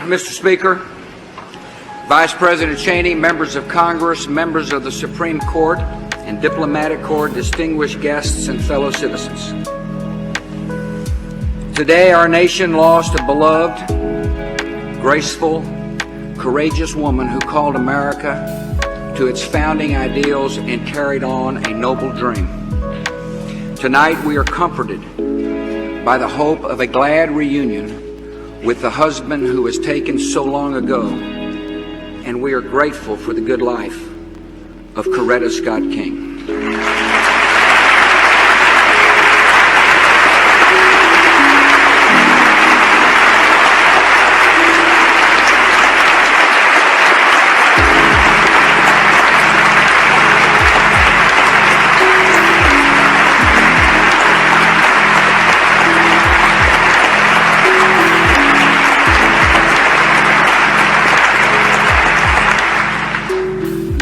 Mr. Speaker, Vice President Cheney, members of Congress, members of the Supreme Court and Diplomatic Corps, distinguished guests and fellow citizens. Today, our nation lost a beloved, graceful, courageous woman who called America to its founding ideals and carried on a noble dream. Tonight, we are comforted by the hope of a glad reunion with the husband who was taken so long ago, and we are grateful for the good life of Coretta Scott King.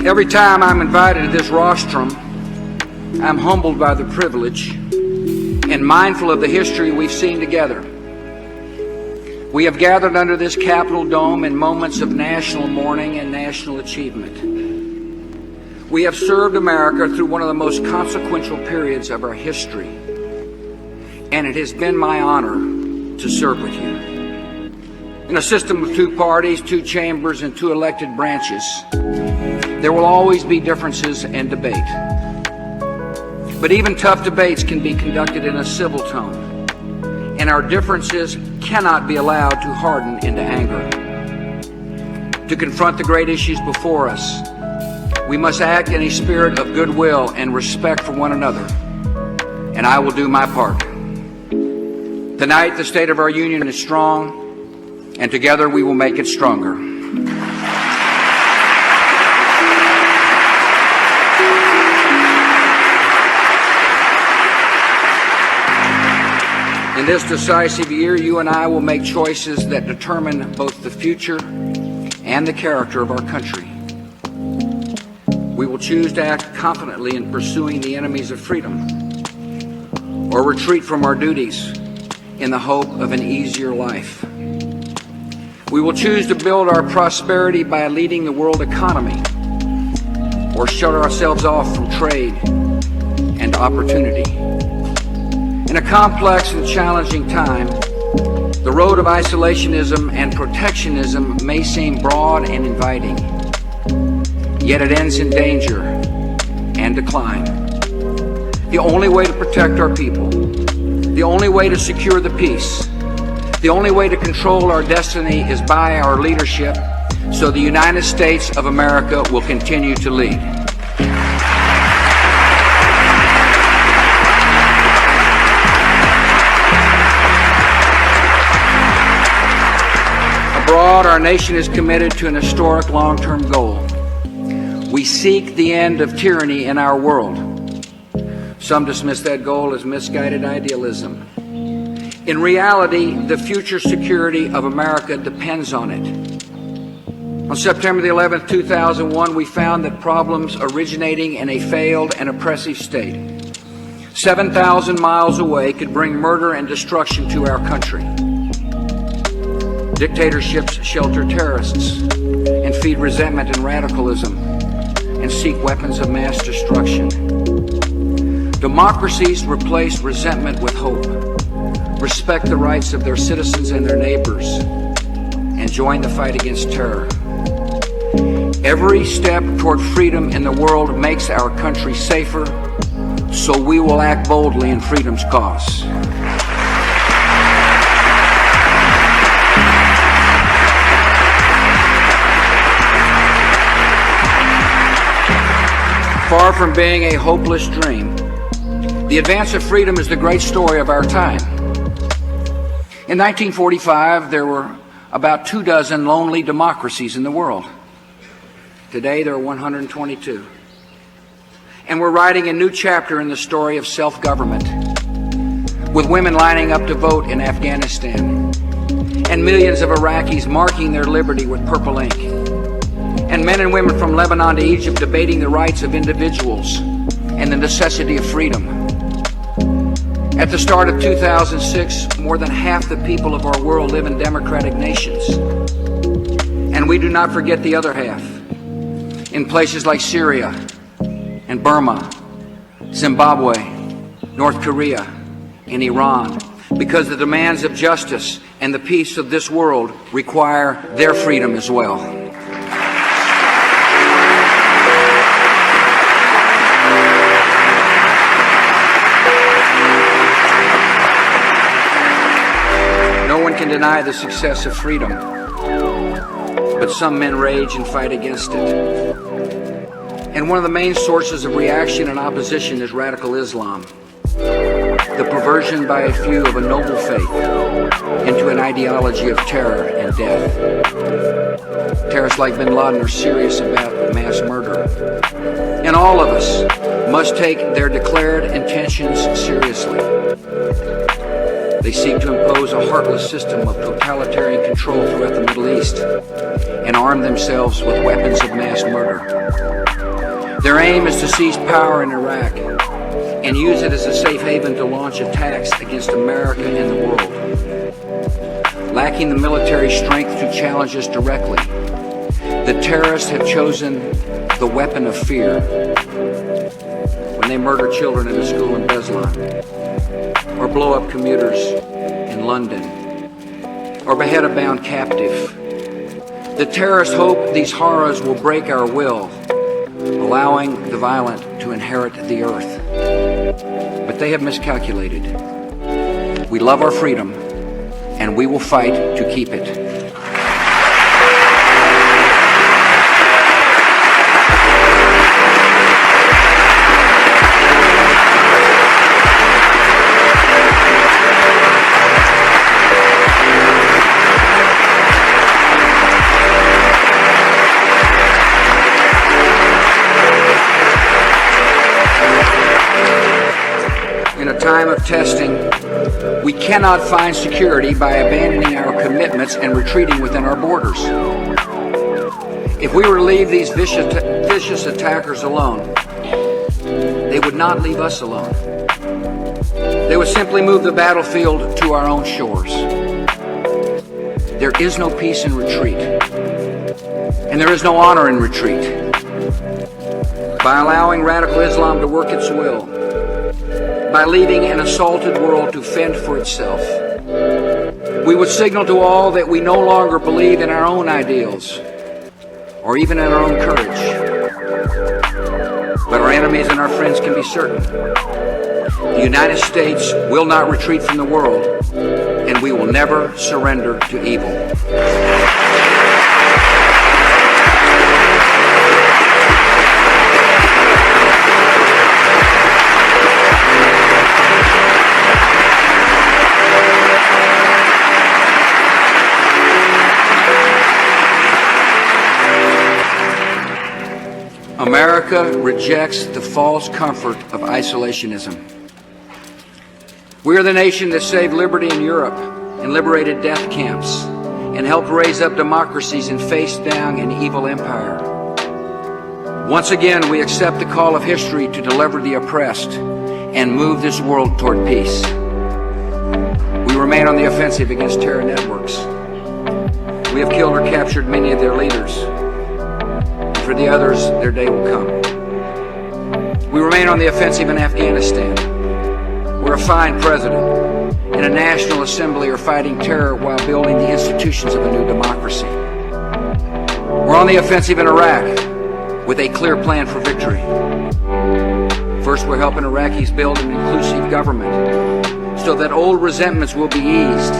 Every time I'm invited to this rostrum, I'm humbled by the privilege and mindful of the history we've seen together. We have gathered under this Capitol dome in moments of national mourning and national achievement. We have served America through one of the most consequential periods of our history, and it has been my honor to serve with you. In a system of two parties, two chambers, and two elected branches, there will always be differences and debate. But even tough debates can be conducted in a civil tone, and our differences cannot be allowed to harden into anger. To confront the great issues before us, we must act in a spirit of goodwill and respect for one another, and I will do my part. Tonight, the state of our union is strong, and together we will make it stronger. In this decisive year, you and I will make choices that determine both the future and the character of our country. We will choose to act confidently in pursuing the enemies of freedom, or retreat from our duties in the hope of an easier life. We will choose to build our prosperity by leading the world economy, or shut ourselves off from trade and opportunity. In a complex and challenging time, the road of isolationism and protectionism may seem broad and inviting, yet it ends in danger and decline. The only way to protect our people, the only way to secure the peace, the only way to control our destiny is by our leadership, so the United States of America will continue to lead. Abroad, our nation is committed to an historic long-term goal. We seek the end of tyranny in our world. Some dismiss that goal as misguided idealism. In reality, the future security of America depends on it. On September the 11th, 2001, we found that problems originating in a failed and oppressive state 7,000 miles away could bring murder and destruction to our country. Dictatorships shelter terrorists and feed resentment and radicalism and seek weapons of mass destruction. Democracies replace resentment with hope, respect the rights of their citizens and their neighbors, and join the fight against terror. Every step toward freedom in the world makes our country safer, so we will act boldly in freedom's cause. Far from being a hopeless dream, the advance of freedom is the great story of our time. In 1945, there were about 24 lonely democracies in the world. Today, there are 122. And we're writing a new chapter in the story of self-government, with women lining up to vote in Afghanistan, and millions of Iraqis marking their liberty with purple ink, and men and women from Lebanon to Egypt debating the rights of individuals and the necessity of freedom. At the start of 2006, more than half the people of our world live in democratic nations. we do not forget the other half. In places like Syria and Burma, Zimbabwe, North Korea, and Iran, because the demands of justice and the peace of this world require their freedom as well. No one can deny the success of freedom, but some men rage and fight against it. And one of the main sources of reaction and opposition is radical Islam, the perversion by a few of a noble faith into an ideology of terror and death. Terrorists like bin Laden are serious about mass murder. And all of us must take their declared intentions seriously. They seek to impose a heartless system of totalitarian control throughout the Middle East and arm themselves with weapons of mass murder. Their aim is to seize power in Iraq and use it as a safe haven to launch attacks against America and the world. Lacking the military strength to challenge us directly, the terrorists have chosen the weapon of fear when they murder children in a school in Beslan, or blow up commuters in London, or behead a bound captive. The terrorists hope these horrors will break our will, allowing the violent to inherit the earth. But they have miscalculated. We love our freedom, and we will fight to keep it. In a time of testing, we cannot find security by abandoning our commitments and retreating within our borders. If we were to leave these vicious attackers alone, they would not leave us alone. They would simply move the battlefield to our own shores. There is no peace in retreat, and there is no honor in retreat. By allowing radical Islam to work its will, by leaving an assaulted world to fend for itself, we would signal to all that we no longer believe in our own ideals or even in our own courage. But our enemies and our friends can be certain. The United States will not retreat from the world, and we will never surrender to evil. America rejects the false comfort of isolationism. We are the nation that saved liberty in Europe and liberated death camps and helped raise up democracies and face down an evil empire. Once again, we accept the call of history to deliver the oppressed and move this world toward peace. We remain on the offensive against terror networks. We have killed or captured many of their leaders. For the others, their day will come. We remain on the offensive in Afghanistan, where a fine president and a national assembly are fighting terror while building the institutions of a new democracy. We're on the offensive in Iraq with a clear plan for victory. First, we're helping Iraqis build an inclusive government so that old resentments will be eased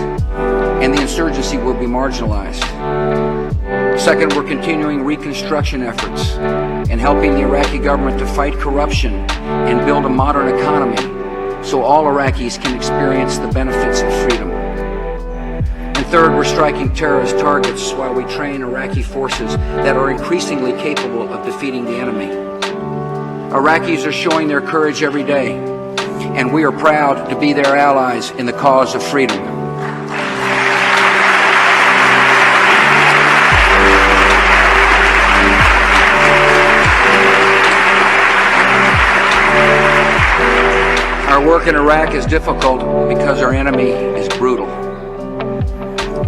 and the insurgency will be marginalized. Second, we're continuing reconstruction efforts and helping the Iraqi government to fight corruption and build a modern economy so all Iraqis can experience the benefits of freedom. And third, we're striking terrorist targets while we train Iraqi forces that are increasingly capable of defeating the enemy. Iraqis are showing their courage every day, and we are proud to be their allies in the cause of freedom. Our work in Iraq is difficult because our enemy is brutal.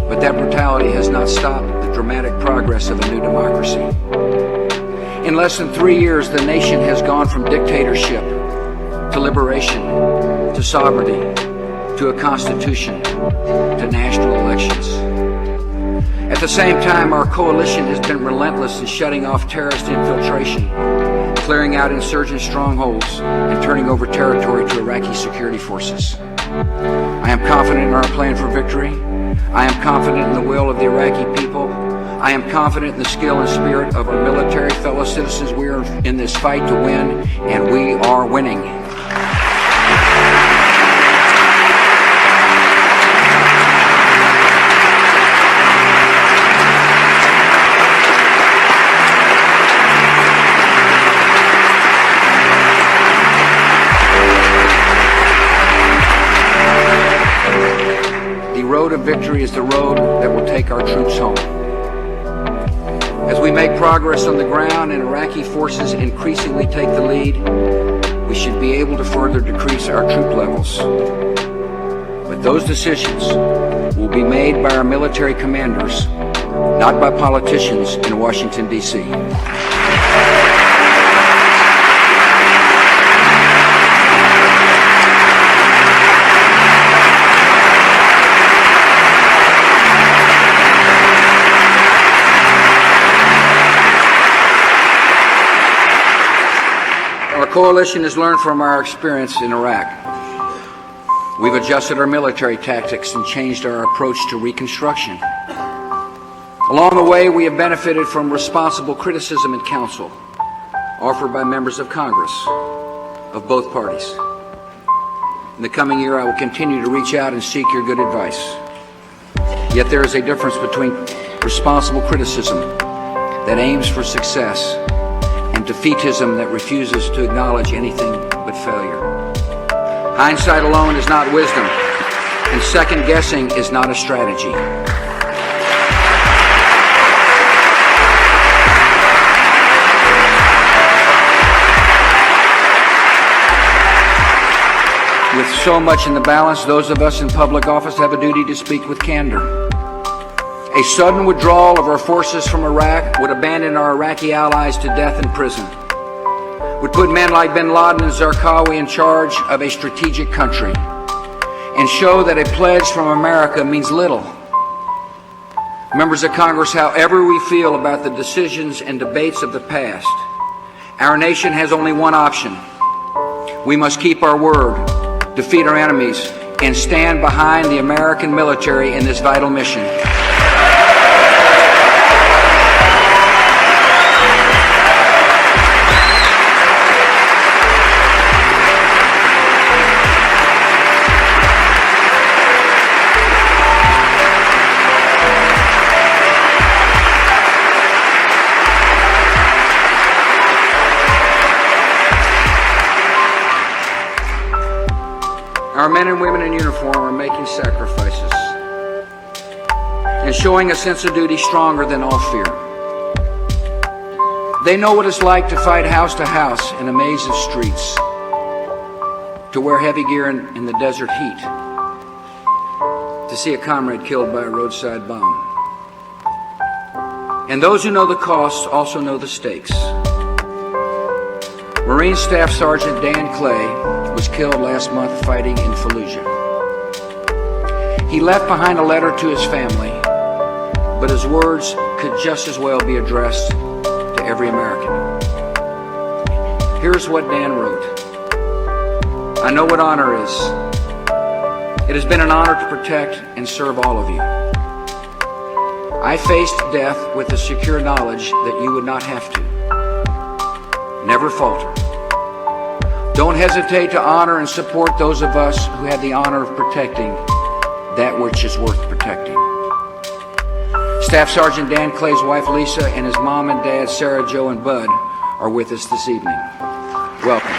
But that brutality has not stopped the dramatic progress of a new democracy. In less than 3 years, the nation has gone from dictatorship to liberation, to sovereignty, to a constitution, to national elections. At the same time, our coalition has been relentless in shutting off terrorist infiltration, clearing out insurgent strongholds, and turning over territory to Iraqi security forces. I am confident in our plan for victory. I am confident in the will of the Iraqi people. I am confident in the skill and spirit of our military fellow citizens. We are in this fight to win, and we are winning. The road of victory is the road that will take our troops home. As we make progress on the ground and Iraqi forces increasingly take the lead, we should be able to further decrease our troop levels. But those decisions will be made by our military commanders, not by politicians in Washington, D.C. Our coalition has learned from our experience in Iraq. We've adjusted our military tactics and changed our approach to reconstruction. Along the way, we have benefited from responsible criticism and counsel offered by members of Congress of both parties. In the coming year, I will continue to reach out and seek your good advice. Yet there is a difference between responsible criticism that aims for success and defeatism that refuses to acknowledge anything but failure. Hindsight alone is not wisdom, and second guessing is not a strategy. With so much in the balance, those of us in public office have a duty to speak with candor. A sudden withdrawal of our forces from Iraq would abandon our Iraqi allies to death in prison, would put men like bin Laden and Zarqawi in charge of a strategic country, and show that a pledge from America means little. Members of Congress, however we feel about the decisions and debates of the past, our nation has only one option. We must keep our word, defeat our enemies, and stand behind the American military in this vital mission. Our men and women in uniform are making sacrifices and showing a sense of duty stronger than all fear. They know what it's like to fight house to house in a maze of streets, to wear heavy gear in the desert heat, to see a comrade killed by a roadside bomb. And those who know the costs also know the stakes. Marine Staff Sergeant Dan Clay was killed last month fighting in Fallujah. He left behind a letter to his family, but his words could just as well be addressed to every American. Here's what Dan wrote. I know what honor is. It has been an honor to protect and serve all of you. I faced death with the secure knowledge that you would not have to. Never falter. Don't hesitate to honor and support those of us who had the honor of protecting that which is worth protecting. Staff Sergeant Dan Clay's wife Lisa and his mom and dad Sarah, Joe, and Bud are with us this evening. Welcome.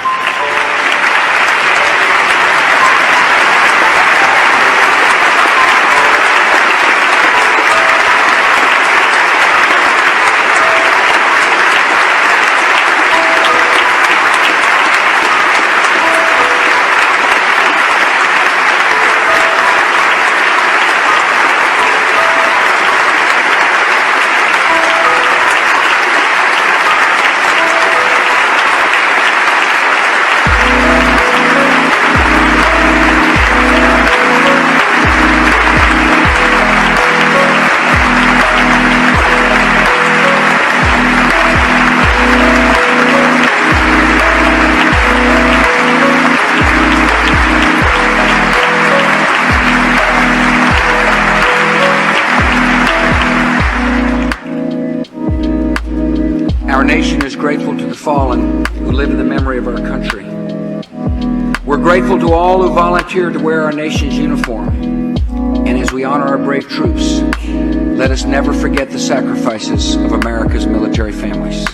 nation is grateful to the fallen who live in the memory of our country. We're grateful to all who volunteered to wear our nation's uniform. And as we honor our brave troops, let us never forget the sacrifices of America's military families.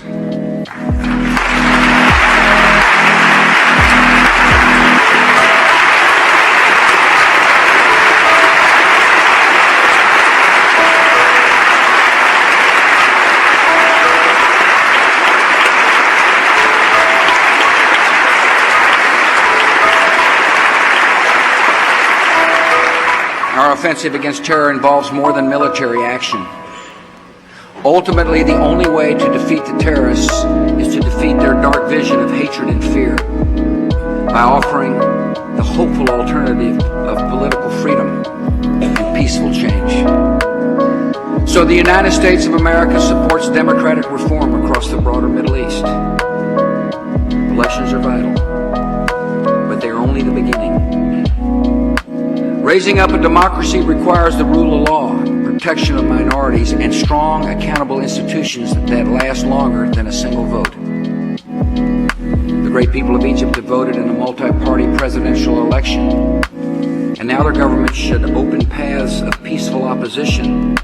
Our offensive against terror involves more than military action. Ultimately, the only way to defeat the terrorists is to defeat their dark vision of hatred and fear by offering the hopeful alternative of political freedom and peaceful change. So the United States of America supports democratic reform across the broader Middle East. Elections are vital, but they are only the beginning. Raising up a democracy requires the rule of law, protection of minorities, and strong, accountable institutions that last longer than a single vote. The great people of Egypt have voted in a multi-party presidential election, and now their government should open paths of peaceful opposition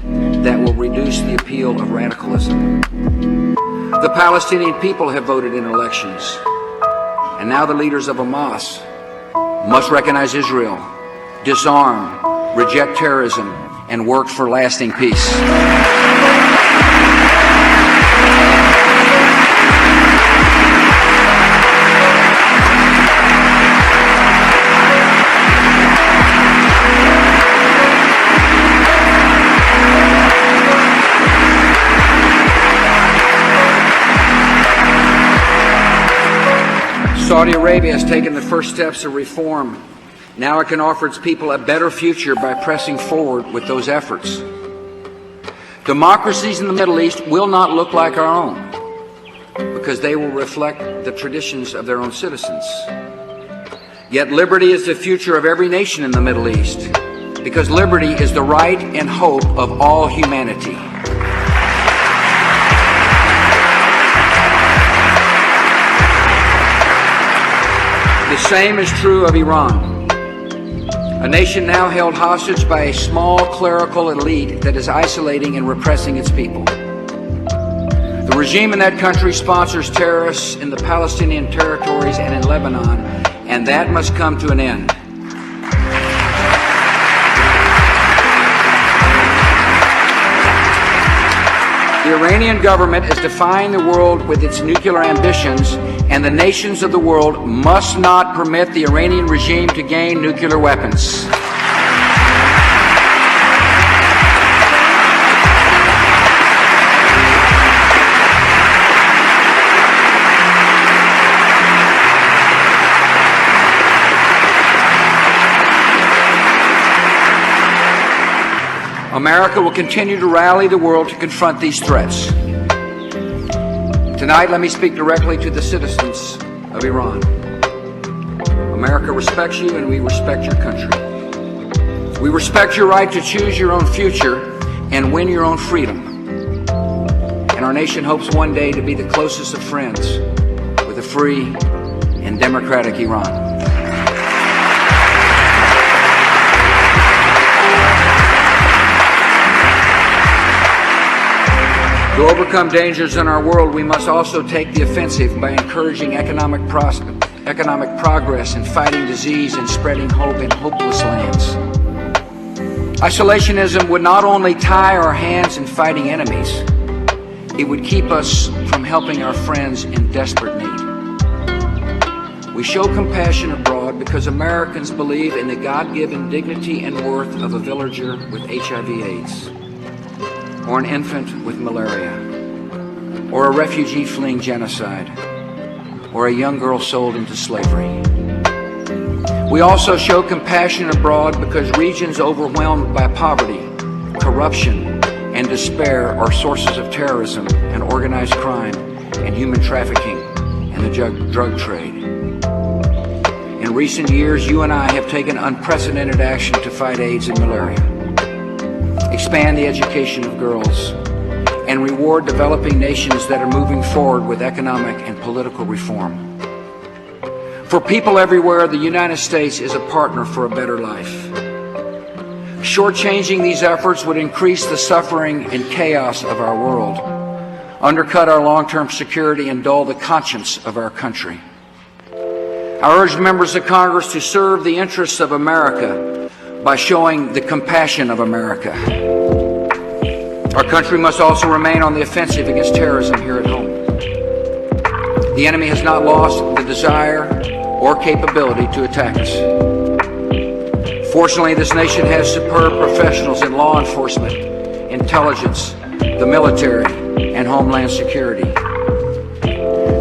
that will reduce the appeal of radicalism. The Palestinian people have voted in elections, and now the leaders of Hamas must recognize Israel, disarm, reject terrorism, and work for lasting peace. Saudi Arabia has taken the first steps of reform. Now it can offer its people a better future by pressing forward with those efforts. Democracies in the Middle East will not look like our own because they will reflect the traditions of their own citizens. Yet liberty is the future of every nation in the Middle East because liberty is the right and hope of all humanity. The same is true of Iran, a nation now held hostage by a small clerical elite that is isolating and repressing its people. The regime in that country sponsors terrorists in the Palestinian territories and in Lebanon, and that must come to an end. The Iranian government is defying the world with its nuclear ambitions, and the nations of the world must not permit the Iranian regime to gain nuclear weapons. America will continue to rally the world to confront these threats. Tonight, let me speak directly to the citizens of Iran. America respects you, and we respect your country. We respect your right to choose your own future and win your own freedom. And our nation hopes one day to be the closest of friends with a free and democratic Iran. To overcome dangers in our world, we must also take the offensive by encouraging economic progress and fighting disease and spreading hope in hopeless lands. Isolationism would not only tie our hands in fighting enemies, it would keep us from helping our friends in desperate need. We show compassion abroad because Americans believe in the God-given dignity and worth of a villager with HIV/AIDS, or an infant with malaria, or a refugee fleeing genocide, or a young girl sold into slavery. We also show compassion abroad because regions overwhelmed by poverty, corruption, and despair are sources of terrorism and organized crime and human trafficking and the drug trade. In recent years, you and I have taken unprecedented action to fight AIDS and malaria, expand the education of girls, and reward developing nations that are moving forward with economic and political reform. For people everywhere, the United States is a partner for a better life. Shortchanging these efforts would increase the suffering and chaos of our world, undercut our long-term security, and dull the conscience of our country. I urge members of Congress to serve the interests of America by showing the compassion of America. Our country must also remain on the offensive against terrorism here at home. The enemy has not lost the desire or capability to attack us. Fortunately, this nation has superb professionals in law enforcement, intelligence, the military, and homeland security.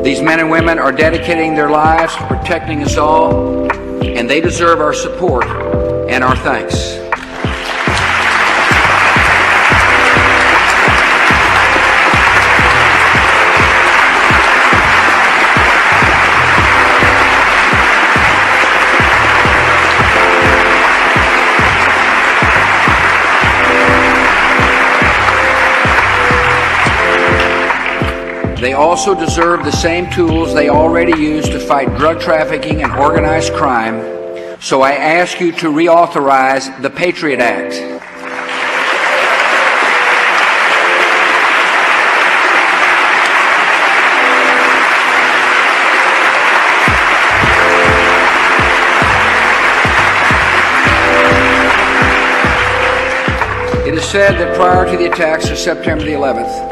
These men and women are dedicating their lives to protecting us all, and they deserve our support and our thanks. They also deserve the same tools they already use to fight drug trafficking and organized crime, so I ask you to reauthorize the Patriot Act. It is said that prior to the attacks of September the 11th,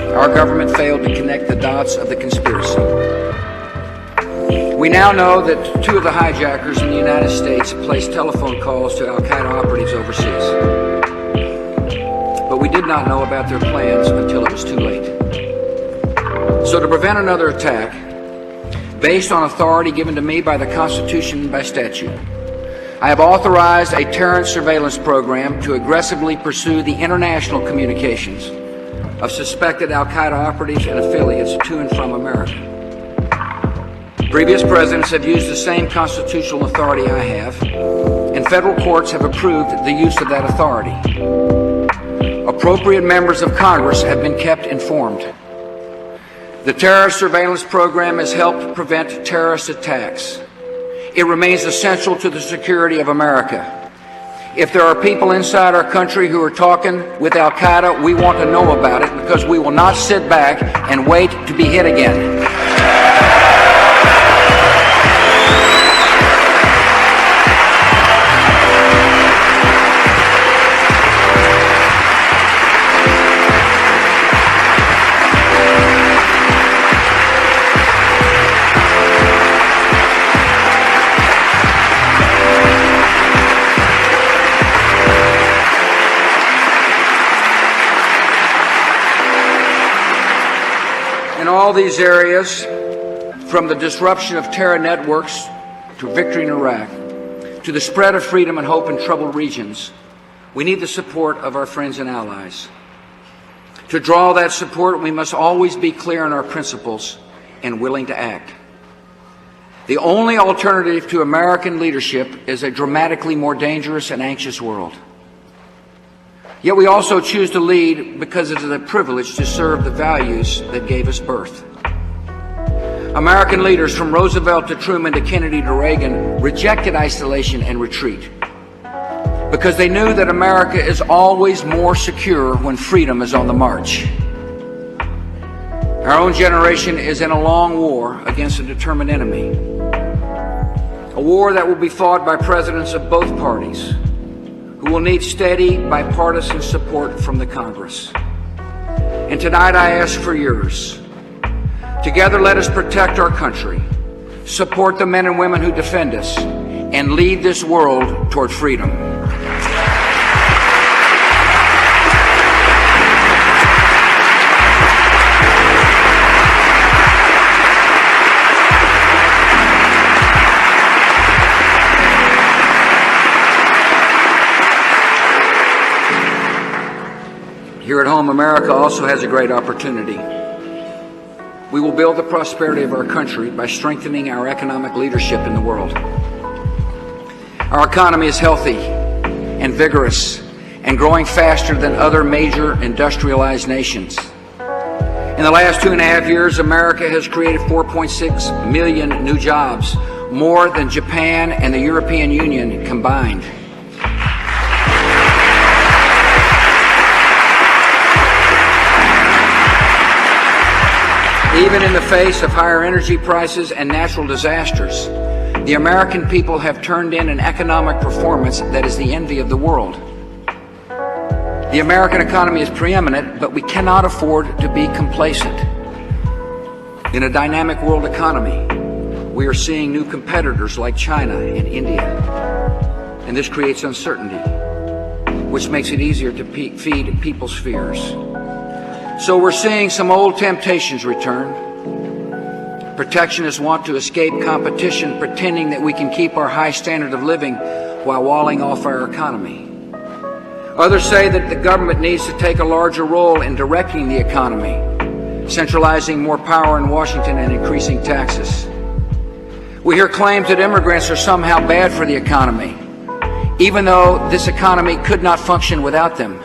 our government failed to connect the dots of the conspiracy. We now know that two of the hijackers in the United States placed telephone calls to Al-Qaeda operatives overseas. But we did not know about their plans until it was too late. So to prevent another attack, based on authority given to me by the Constitution and by statute, I have authorized a terrorist surveillance program to aggressively pursue the international communications of suspected Al-Qaeda operatives and affiliates to and from America. Previous presidents have used the same constitutional authority I have, and federal courts have approved the use of that authority. Appropriate members of Congress have been kept informed. The terrorist surveillance program has helped prevent terrorist attacks. It remains essential to the security of America. If there are people inside our country who are talking with Al-Qaeda, we want to know about it, because we will not sit back and wait to be hit again. In all these areas, from the disruption of terror networks to victory in Iraq, to the spread of freedom and hope in troubled regions, we need the support of our friends and allies. To draw that support, we must always be clear on our principles and willing to act. The only alternative to American leadership is a dramatically more dangerous and anxious world. Yet we also choose to lead because it is a privilege to serve the values that gave us birth. American leaders, from Roosevelt to Truman to Kennedy to Reagan, rejected isolation and retreat because they knew that America is always more secure when freedom is on the march. Our own generation is in a long war against a determined enemy, a war that will be fought by presidents of both parties, who will need steady bipartisan support from the Congress. And tonight I ask for yours. Together let us protect our country, support the men and women who defend us, and lead this world toward freedom. Here at home, America also has a great opportunity. We will build the prosperity of our country by strengthening our economic leadership in the world. Our economy is healthy and vigorous, and growing faster than other major industrialized nations. In the last 2.5 years, America has created 4.6 million new jobs, more than Japan and the European Union combined. Even in the face of higher energy prices and natural disasters, the American people have turned in an economic performance that is the envy of the world. The American economy is preeminent, but we cannot afford to be complacent. In a dynamic world economy, we are seeing new competitors like China and India, and this creates uncertainty, which makes it easier to feed people's fears. So we're seeing some old temptations return. Protectionists want to escape competition, pretending that we can keep our high standard of living while walling off our economy. Others say that the government needs to take a larger role in directing the economy, centralizing more power in Washington and increasing taxes. We hear claims that immigrants are somehow bad for the economy, even though this economy could not function without them.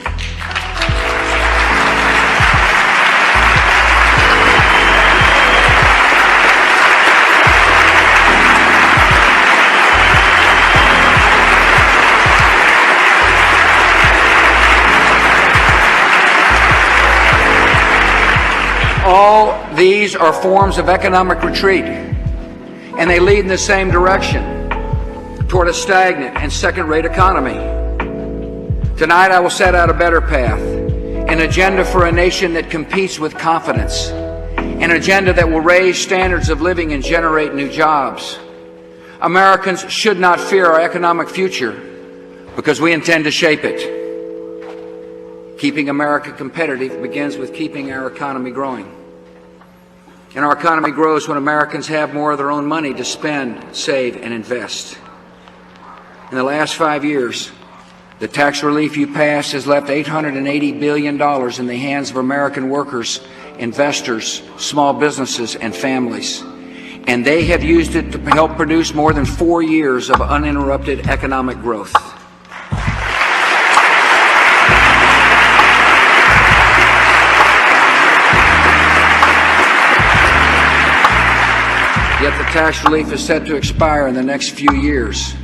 All these are forms of economic retreat, and they lead in the same direction, toward a stagnant and second-rate economy. Tonight I will set out a better path, an agenda for a nation that competes with confidence, an agenda that will raise standards of living and generate new jobs. Americans should not fear our economic future because we intend to shape it. Keeping America competitive begins with keeping our economy growing. And our economy grows when Americans have more of their own money to spend, save, and invest. In the last 5 years, the tax relief you passed has left $880 billion in the hands of American workers, investors, small businesses, and families. And they have used it to help produce more than 4 years of uninterrupted economic growth. Yet the tax relief is set to expire in the next few years.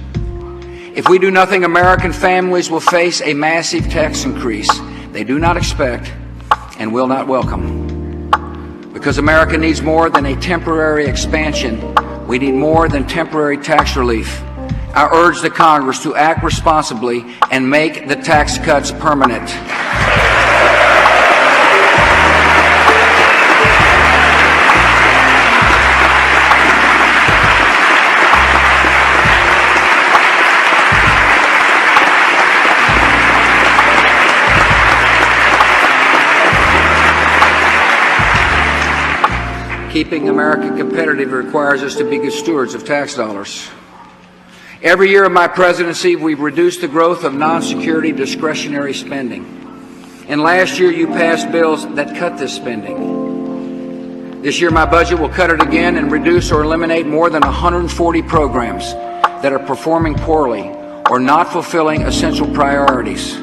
If we do nothing, American families will face a massive tax increase they do not expect and will not welcome. Because America needs more than a temporary expansion, we need more than temporary tax relief. I urge the Congress to act responsibly and make the tax cuts permanent. Keeping America competitive requires us to be good stewards of tax dollars. Every year of my presidency, we've reduced the growth of non-security discretionary spending. And last year, you passed bills that cut this spending. This year, my budget will cut it again and reduce or eliminate more than 140 programs that are performing poorly or not fulfilling essential priorities.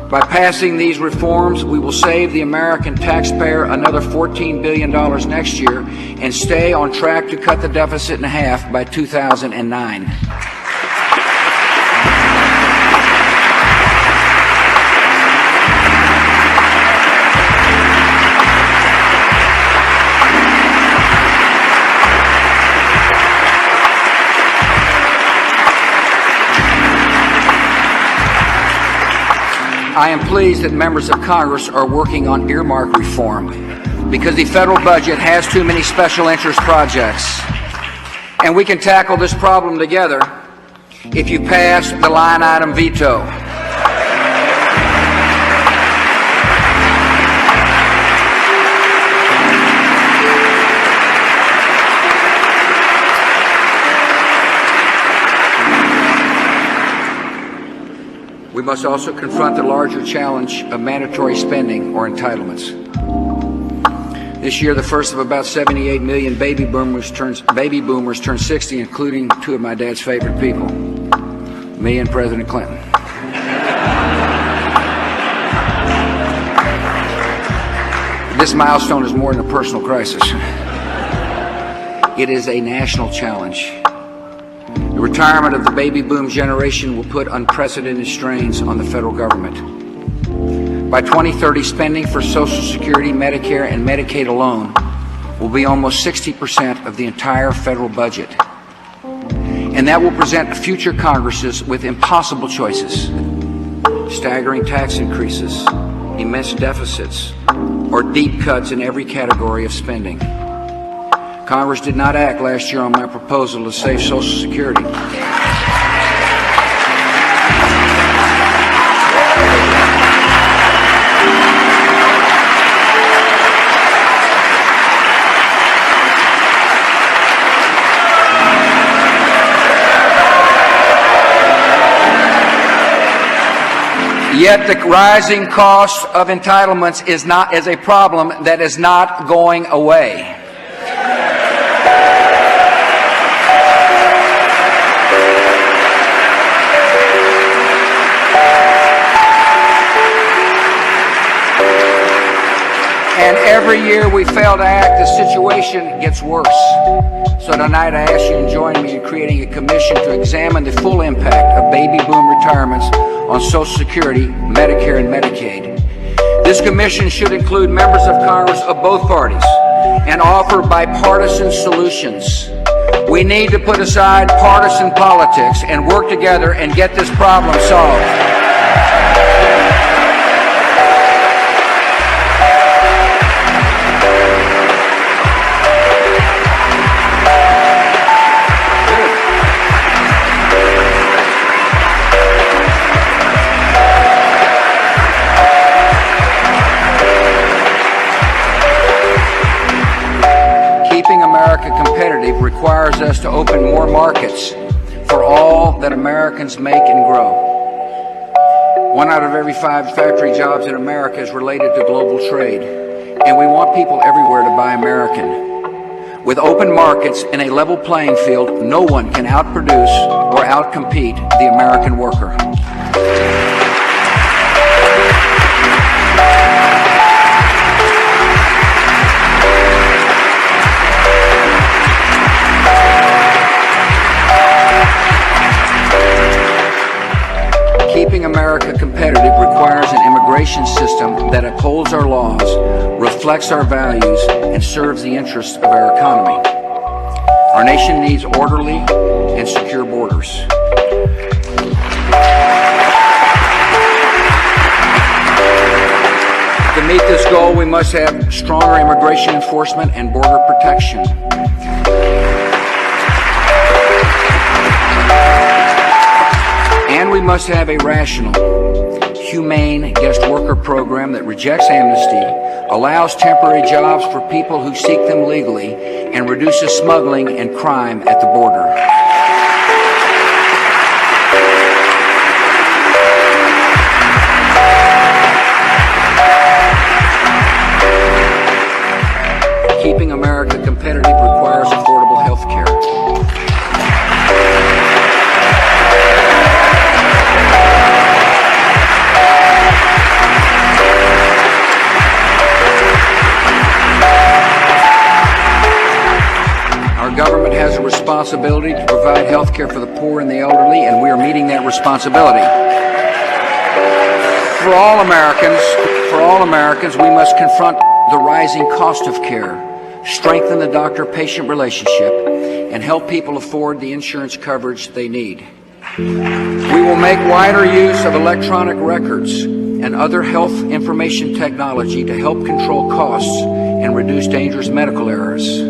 By passing these reforms, we will save the American taxpayer another $14 billion next year and stay on track to cut the deficit in half by 2009. I am pleased that members of Congress are working on earmark reform because the federal budget has too many special interest projects. And we can tackle this problem together if you pass the line item veto. We must also confront the larger challenge of mandatory spending or entitlements. This year, the first of about 78 million baby boomers turn 60, including two of my dad's favorite people, me and President Clinton. This milestone is more than a personal crisis. It is a national challenge. The retirement of the baby boom generation will put unprecedented strains on the federal government. By 2030, spending for Social Security, Medicare, and Medicaid alone will be almost 60% of the entire federal budget. And that will present future Congresses with impossible choices: staggering tax increases, immense deficits, or deep cuts in every category of spending. Congress did not act last year on my proposal to save Social Security. Yet the rising cost of entitlements is a problem that is not going away. And every year we fail to act, the situation gets worse. So tonight I ask you to join me in creating a commission to examine the full impact of baby boom retirements on Social Security, Medicare, and Medicaid. This commission should include members of Congress of both parties and offer bipartisan solutions. We need to put aside partisan politics and work together and get this problem solved. Keeping America competitive requires us to open more markets for all that Americans make and grow. 1 out of every 5 factory jobs in America is related to global trade, and we want people everywhere to buy American. With open markets and a level playing field, no one can outproduce or outcompete the American worker. Keeping America competitive requires an immigration system that upholds our laws, reflects our values, and serves the interests of our economy. Our nation needs orderly and secure borders. To meet this goal, we must have stronger immigration enforcement and border protection. And we must have a rational, humane guest worker program that rejects amnesty, allows temporary jobs for people who seek them legally, and reduces smuggling and crime at the border. Keeping America competitive requires affordable health care. Our government has a responsibility to provide health care for the poor and the elderly, and we are meeting that responsibility. For all Americans, we must confront the rising cost of care, strengthen the doctor-patient relationship, and help people afford the insurance coverage they need. We will make wider use of electronic records and other health information technology to help control costs and reduce dangerous medical errors.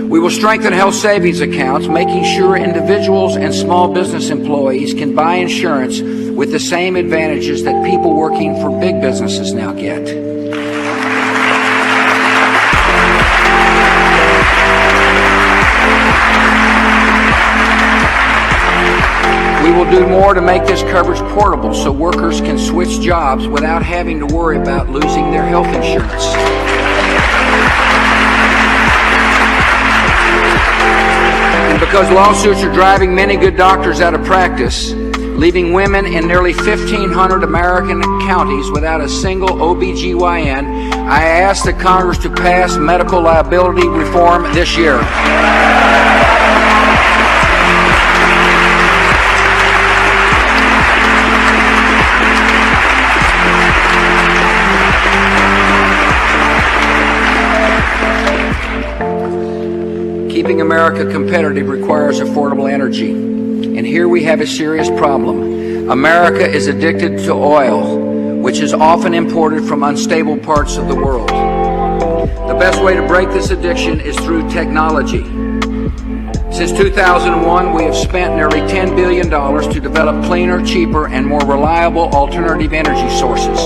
We will strengthen health savings accounts, making sure individuals and small business employees can buy insurance with the same advantages that people working for big businesses now get. We will do more to make this coverage portable so workers can switch jobs without having to worry about losing their health insurance. And because lawsuits are driving many good doctors out of practice, leaving women in nearly 1,500 American counties without a single OBGYN, I ask the Congress to pass medical liability reform this year. Keeping America competitive requires affordable energy. And here we have a serious problem. America is addicted to oil, which is often imported from unstable parts of the world. The best way to break this addiction is through technology. Since 2001, we have spent nearly $10 billion to develop cleaner, cheaper, and more reliable alternative energy sources.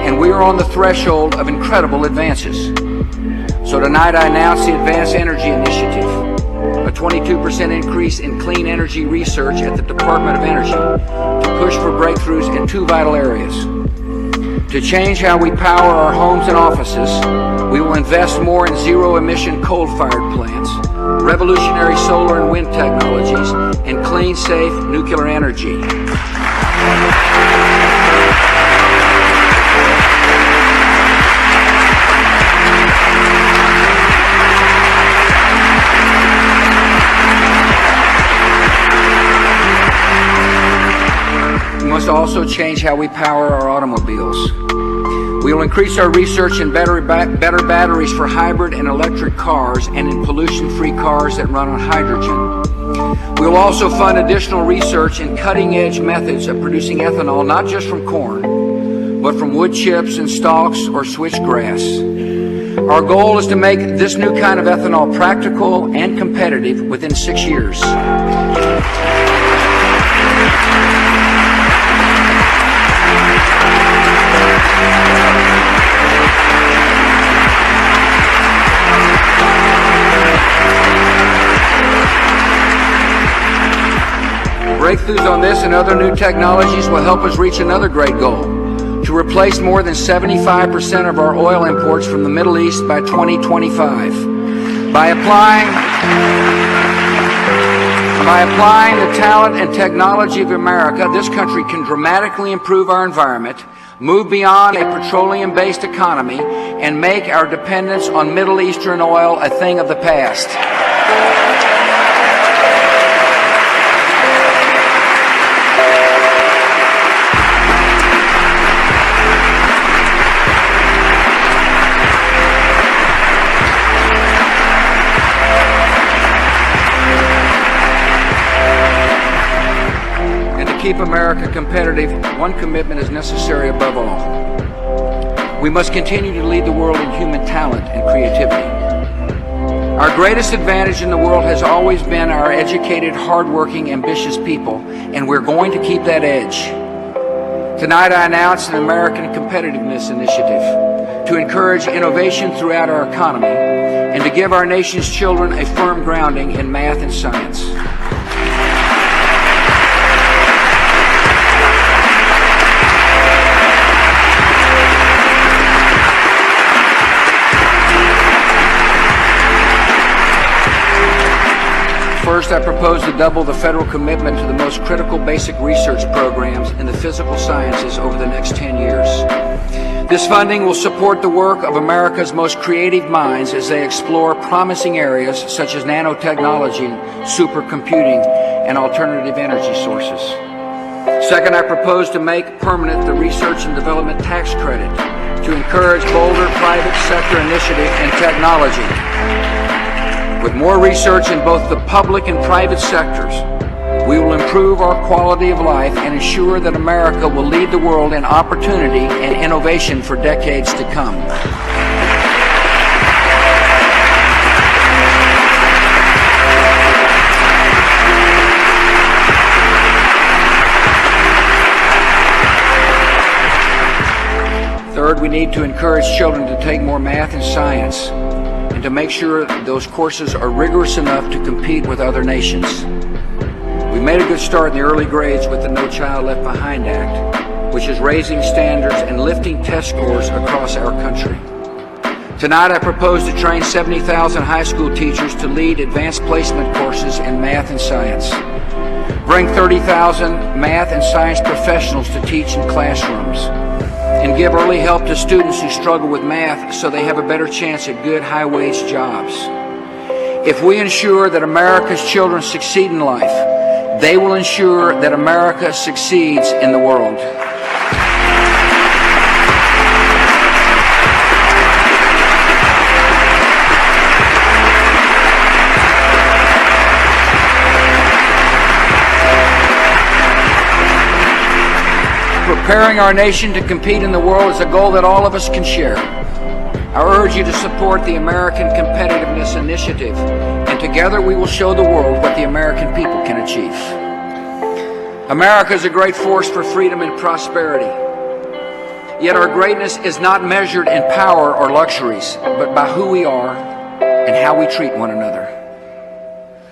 And we are on the threshold of incredible advances. So tonight I announce the Advanced Energy Initiative, a 22% increase in clean energy research at the Department of Energy to push for breakthroughs in two vital areas. To change how we power our homes and offices, we will invest more in zero-emission coal-fired plants, revolutionary solar and wind technologies, and clean, safe nuclear energy. We must also change how we power our automobiles. We will increase our research in better batteries for hybrid and electric cars and in pollution-free cars that run on hydrogen. We will also fund additional research in cutting-edge methods of producing ethanol, not just from corn, but from wood chips and stalks or switchgrass. Our goal is to make this new kind of ethanol practical and competitive within 6 years. Breakthroughs on this and other new technologies will help us reach another great goal, to replace more than 75% of our oil imports from the Middle East by 2025. By applying the talent and technology of America, this country can dramatically improve our environment, move beyond a petroleum-based economy, and make our dependence on Middle Eastern oil a thing of the past. Keep America competitive, one commitment is necessary above all. We must continue to lead the world in human talent and creativity. Our greatest advantage in the world has always been our educated, hardworking, ambitious people, and we're going to keep that edge. Tonight I announce an American Competitiveness Initiative to encourage innovation throughout our economy and to give our nation's children a firm grounding in math and science. First, I propose to double the federal commitment to the most critical basic research programs in the physical sciences over the next 10 years. This funding will support the work of America's most creative minds as they explore promising areas such as nanotechnology, supercomputing, and alternative energy sources. Second, I propose to make permanent the Research and Development Tax Credit to encourage bolder private sector initiative and technology. With more research in both the public and private sectors, we will improve our quality of life and ensure that America will lead the world in opportunity and innovation for decades to come. Third, we need to encourage children to take more math and science, to make sure those courses are rigorous enough to compete with other nations. We made a good start in the early grades with the No Child Left Behind Act, which is raising standards and lifting test scores across our country. Tonight I propose to train 70,000 high school teachers to lead advanced placement courses in math and science. Bring 30,000 math and science professionals to teach in classrooms. and give early help to students who struggle with math so they have a better chance at good, high-wage jobs. If we ensure that America's children succeed in life, they will ensure that America succeeds in the world. Preparing our nation to compete in the world is a goal that all of us can share. I urge you to support the American Competitiveness Initiative, and together we will show the world what the American people can achieve. America is a great force for freedom and prosperity. Yet our greatness is not measured in power or luxuries, but by who we are and how we treat one another.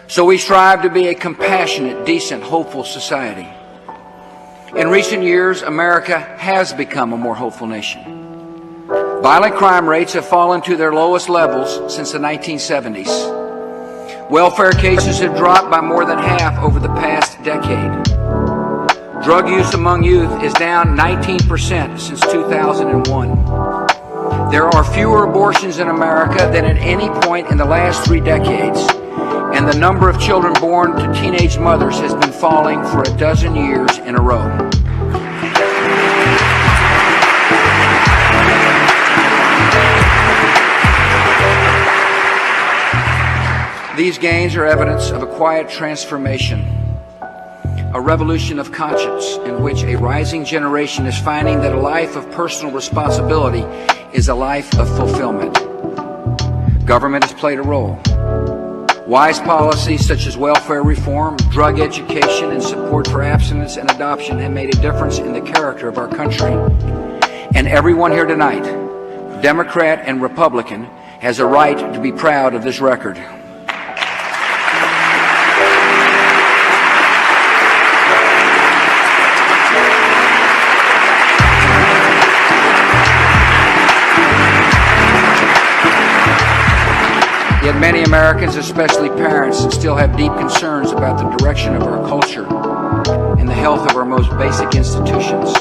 So we strive to be a compassionate, decent, hopeful society. In recent years, America has become a more hopeful nation. Violent crime rates have fallen to their lowest levels since the 1970s. Welfare cases have dropped by more than half over the past decade. Drug use among youth is down 19% since 2001. There are fewer abortions in America than at any point in the last 3 decades. And the number of children born to teenage mothers has been falling for a dozen years in a row. These gains are evidence of a quiet transformation, a revolution of conscience in which a rising generation is finding that a life of personal responsibility is a life of fulfillment. Government has played a role. Wise policies such as welfare reform, drug education, and support for abstinence and adoption have made a difference in the character of our country. And everyone here tonight, Democrat and Republican, has a right to be proud of this record. Yet many Americans, especially parents, still have deep concerns about the direction of our culture and the health of our most basic institutions.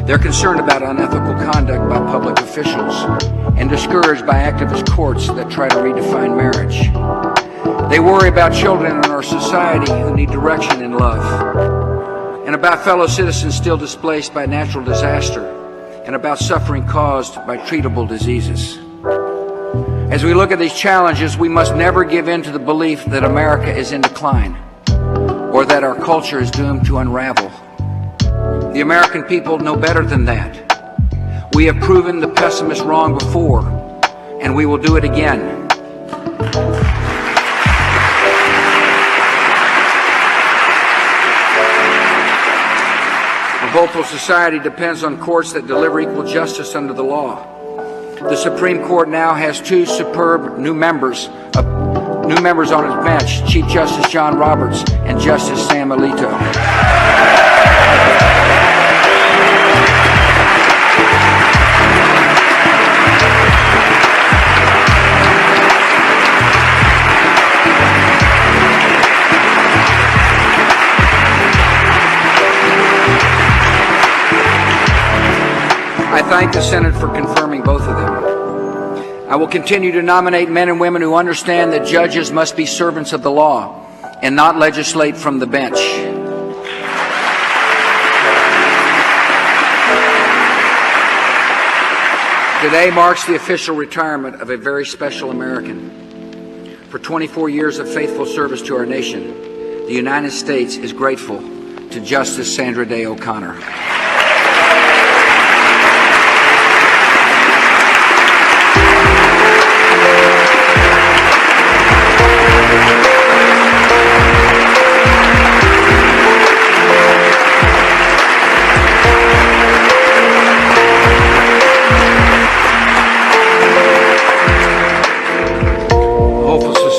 They're concerned about unethical conduct by public officials and discouraged by activist courts that try to redefine marriage. They worry about children in our society who need direction and love, and about fellow citizens still displaced by natural disaster, and about suffering caused by treatable diseases. As we look at these challenges, we must never give in to the belief that America is in decline or that our culture is doomed to unravel. The American people know better than that. We have proven the pessimists wrong before, and we will do it again. A hopeful society depends on courts that deliver equal justice under the law. The Supreme Court now has 2 superb new members on its bench, Chief Justice John Roberts and Justice Sam Alito. I thank the Senate for confirming both of them. I will continue to nominate men and women who understand that judges must be servants of the law and not legislate from the bench. Today marks the official retirement of a very special American. For 24 years of faithful service to our nation, the United States is grateful to Justice Sandra Day O'Connor.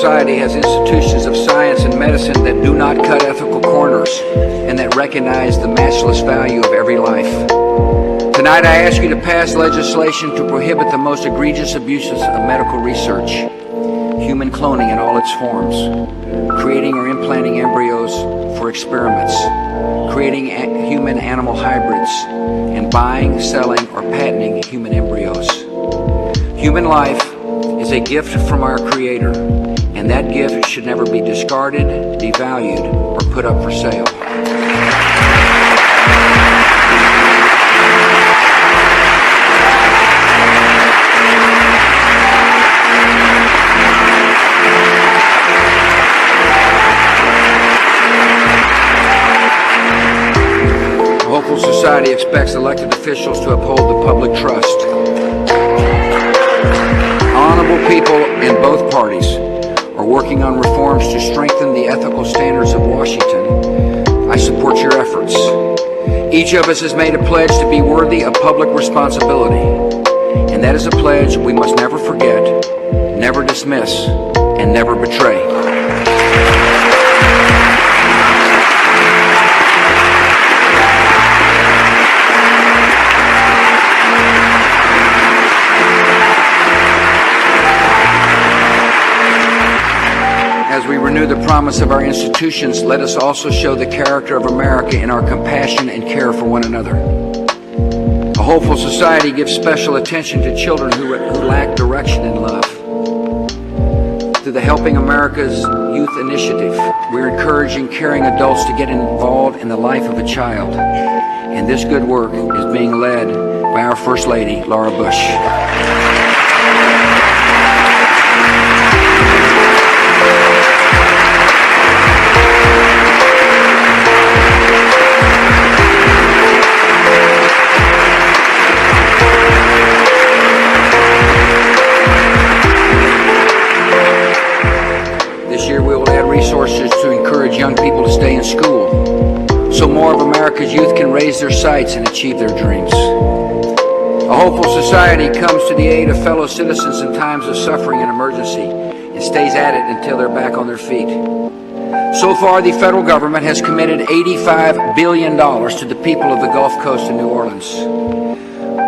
Society has institutions of science and medicine that do not cut ethical corners and that recognize the matchless value of every life. Tonight I ask you to pass legislation to prohibit the most egregious abuses of medical research. human cloning in all its forms, creating or implanting embryos for experiments, creating human-animal hybrids, and buying, selling, or patenting human embryos. Human life is a gift from our Creator, and that gift should never be discarded, devalued, or put up for sale. A hopeful society expects elected officials to uphold the public trust. Honorable people in both parties are working on reforms to strengthen the ethical standards of Washington. I support your efforts. Each of us has made a pledge to be worthy of public responsibility, and that is a pledge we must never forget, never dismiss, and never betray. As we renew the promise of our institutions, let us also show the character of America in our compassion and care for one another. A hopeful society gives special attention to children who lack direction and love. Through the Helping America's Youth Initiative, we're encouraging caring adults to get involved in the life of a child. And this good work is being led by our First Lady, Laura Bush. Resources to encourage young people to stay in school, so more of America's youth can raise their sights and achieve their dreams. A hopeful society comes to the aid of fellow citizens in times of suffering and emergency and stays at it until they're back on their feet. So far, the federal government has committed $85 billion to the people of the Gulf Coast and New Orleans.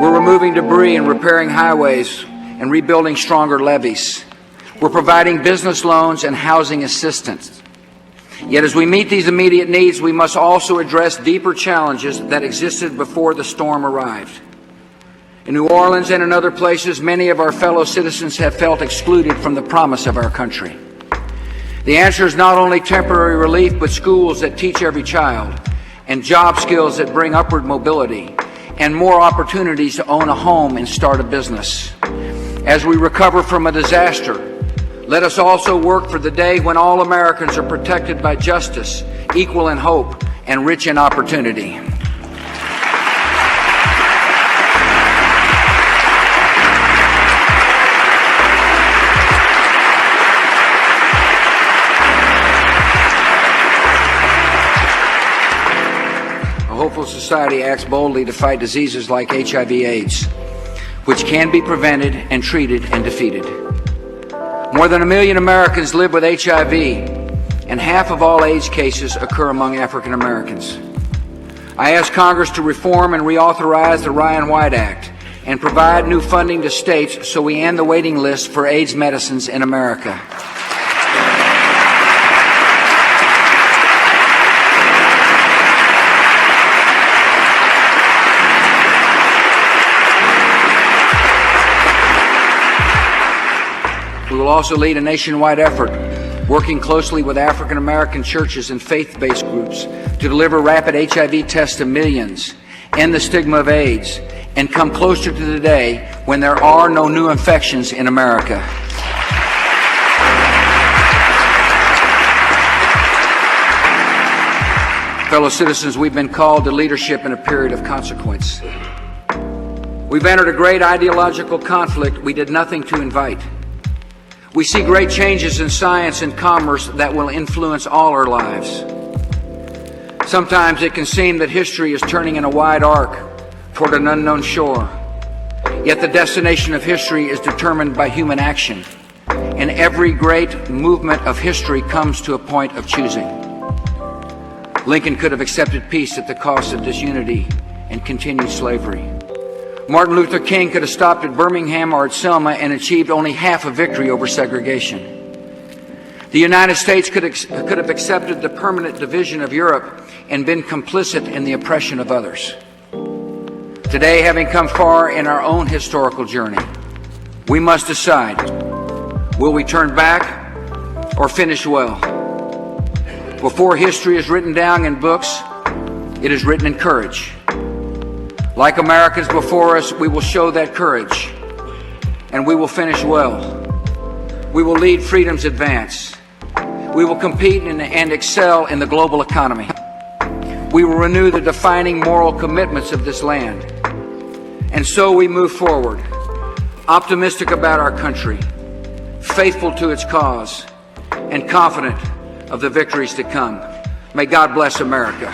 We're removing debris and repairing highways and rebuilding stronger levees. We're providing business loans and housing assistance. Yet as we meet these immediate needs, we must also address deeper challenges that existed before the storm arrived. In New Orleans and in other places, many of our fellow citizens have felt excluded from the promise of our country. The answer is not only temporary relief, but schools that teach every child, and job skills that bring upward mobility, and more opportunities to own a home and start a business. As we recover from a disaster, let us also work for the day when all Americans are protected by justice, equal in hope, and rich in opportunity. A hopeful society acts boldly to fight diseases like HIV/AIDS, which can be prevented and treated and defeated. More than 1 million Americans live with HIV, and half of all AIDS cases occur among African Americans. I ask Congress to reform and reauthorize the Ryan White Act and provide new funding to states so we end the waiting list for AIDS medicines in America. We will also lead a nationwide effort, working closely with African American churches and faith-based groups to deliver rapid HIV tests to millions, end the stigma of AIDS, and come closer to the day when there are no new infections in America. Fellow citizens, we've been called to leadership in a period of consequence. We've entered a great ideological conflict we did nothing to invite. We see great changes in science and commerce that will influence all our lives. Sometimes it can seem that history is turning in a wide arc toward an unknown shore. Yet the destination of history is determined by human action, and every great movement of history comes to a point of choosing. Lincoln could have accepted peace at the cost of disunity and continued slavery. Martin Luther King could have stopped at Birmingham or at Selma and achieved only half a victory over segregation. The United States could have accepted the permanent division of Europe and been complicit in the oppression of others. Today, having come far in our own historical journey, we must decide, will we turn back or finish well? Before history is written down in books, it is written in courage. Like Americans before us, we will show that courage, and we will finish well. We will lead freedom's advance. We will compete and excel in the global economy. We will renew the defining moral commitments of this land. And so we move forward, optimistic about our country, faithful to its cause, and confident of the victories to come. May God bless America.